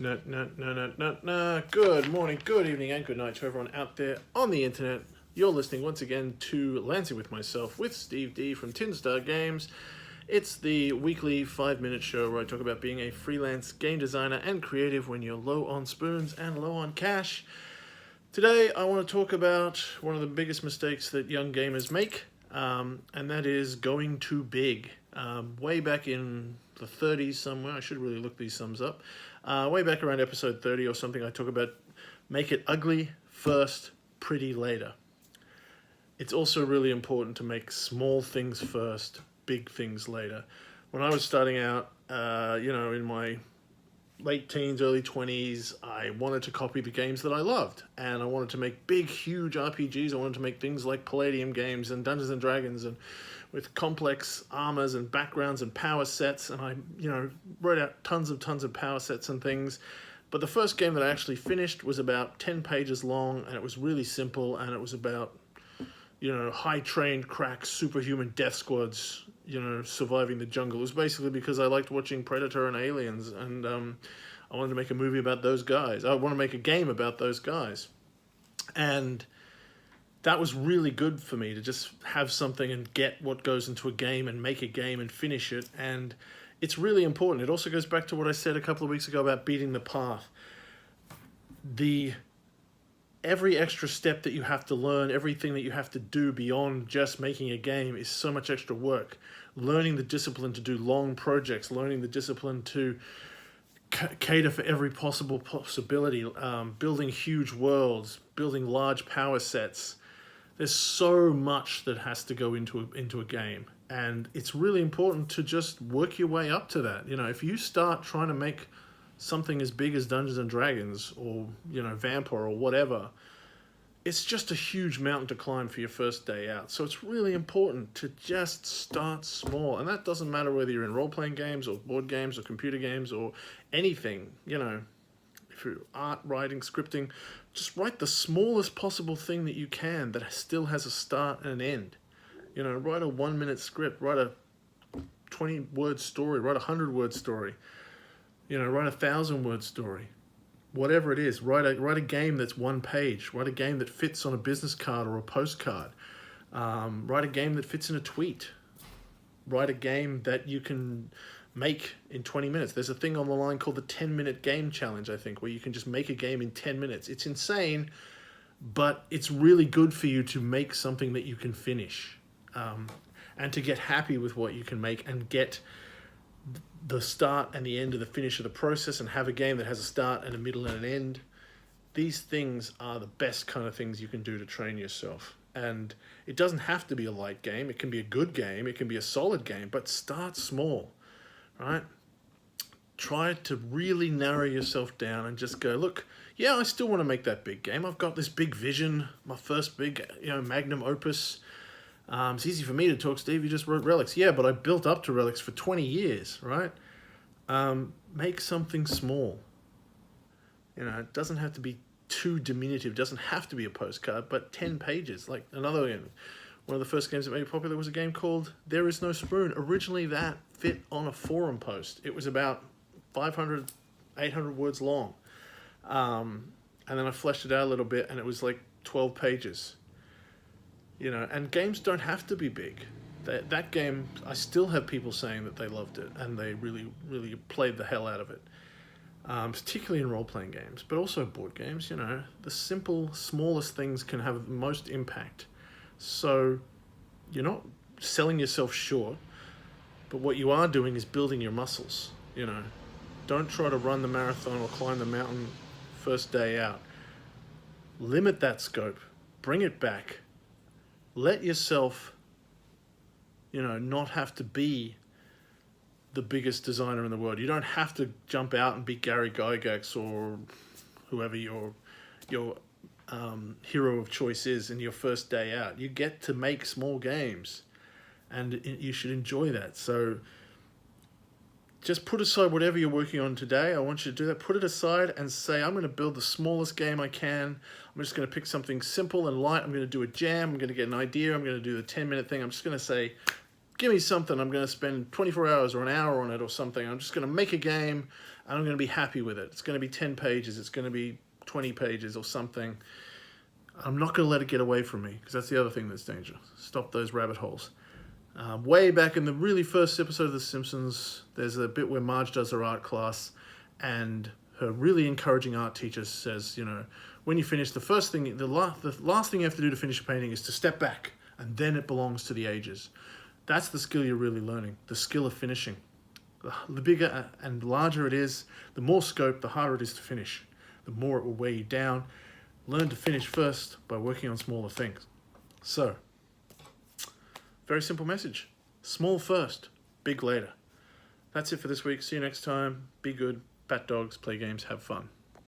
No, no, no, no, no, no. Good morning, good evening, and good night to everyone out there on the internet. You're listening once again to Lancing with myself with Steve D from Tin Star Games. It's the weekly 5-minute show where I talk about being a freelance game designer and creative when you're low on spoons and low on cash. Today, I want to talk about one of the biggest mistakes that young gamers make, and that is going too big. Way back in the 30s somewhere, I should really look these sums up. Way back around episode 30 or something, I talk about make it ugly first, pretty later. It's also really important to make small things first, big things later. When I was starting out, in my late teens, early 20s, I wanted to copy the games that I loved. And I wanted to make big, huge RPGs. I wanted to make things like Palladium games and Dungeons and Dragons and with complex armors and backgrounds and power sets. And I, wrote out tons of power sets and things. But the first game that I actually finished was about 10 pages long, and it was really simple, and it was about, high-trained, crack, superhuman death squads, surviving the jungle. It was basically because I liked watching Predator and Aliens, and I wanted to make a movie about those guys. I want to make a game about those guys. And that was really good for me to just have something and get what goes into a game and make a game and finish it. And it's really important. It also goes back to what I said a couple of weeks ago about beating the path. Every extra step that you have to learn, everything that you have to do beyond just making a game is so much extra work. Learning the discipline to do long projects, learning the discipline to cater for every possible possibility, building huge worlds, building large power sets. There's so much that has to go into a game. And it's really important to just work your way up to that. If you start trying to make something as big as Dungeons and Dragons or, Vampire or whatever, it's just a huge mountain to climb for your first day out. So it's really important to just start small. And that doesn't matter whether you're in role-playing games or board games or computer games or anything, if you're art, writing, scripting, just write the smallest possible thing that you can that still has a start and an end. Write a 1-minute script, write a 20-word story, write a 100-word story. Write a 1,000-word story. Whatever it is, write a game that's 1 page. Write a game that fits on a business card or a postcard. Write a game that fits in a tweet. Write a game that you can make in 20 minutes. There's a thing on the line called the 10-minute game challenge, I think, where you can just make a game in 10 minutes. It's insane, but it's really good for you to make something that you can finish, and to get happy with what you can make and get the start and the end of the finish of the process and have a game that has a start and a middle and an end. These things are the best kind of things you can do to train yourself. And it doesn't have to be a light game. It can be a good game. It can be a solid game, but start small, right? Try to really narrow yourself down and just go, look, yeah, I still want to make that big game. I've got this big vision, my first big, magnum opus. It's easy for me to talk, Steve. You just wrote Relics. Yeah, but I built up to Relics for 20 years, right? Make something small. It doesn't have to be too diminutive. It doesn't have to be a postcard, but 10 pages. Like another one of the first games that made it popular was a game called There Is No Spoon. Originally, that fit on a forum post. It was about 500, 800 words long. And then I fleshed it out a little bit, and it was like 12 pages. And games don't have to be big. That game, I still have people saying that they loved it and they really, really played the hell out of it. Particularly in role-playing games, but also board games. The simple, smallest things can have the most impact. So you're not selling yourself short, but what you are doing is building your muscles. Don't try to run the marathon or climb the mountain first day out. Limit that scope. Bring it back. Let yourself, not have to be the biggest designer in the world. You don't have to jump out and be Gary Gygax or whoever your hero of choice is in your first day out. You get to make small games, and you should enjoy that. So just put aside whatever you're working on today. I want you to do that. Put it aside and say, I'm going to build the smallest game I can. I'm just going to pick something simple and light. I'm going to do a jam. I'm going to get an idea. I'm going to do the 10-minute thing. I'm just going to say, give me something. I'm going to spend 24 hours or an hour on it or something. I'm just going to make a game and I'm going to be happy with it. It's going to be 10 pages. It's going to be 20 pages or something. I'm not going to let it get away from me, because that's the other thing that's dangerous. Stop those rabbit holes. Way back in the really first episode of The Simpsons, there's a bit where Marge does her art class, and her really encouraging art teacher says, you know, when you finish, the last thing you have to do to finish a painting is to step back, and then it belongs to the ages. That's the skill you're really learning, the skill of finishing. The bigger and larger it is, the more scope, the harder it is to finish. The more it will weigh you down. Learn to finish first by working on smaller things. So, very simple message. Small first, big later. That's it for this week. See you next time. Be good, bat dogs, play games, have fun.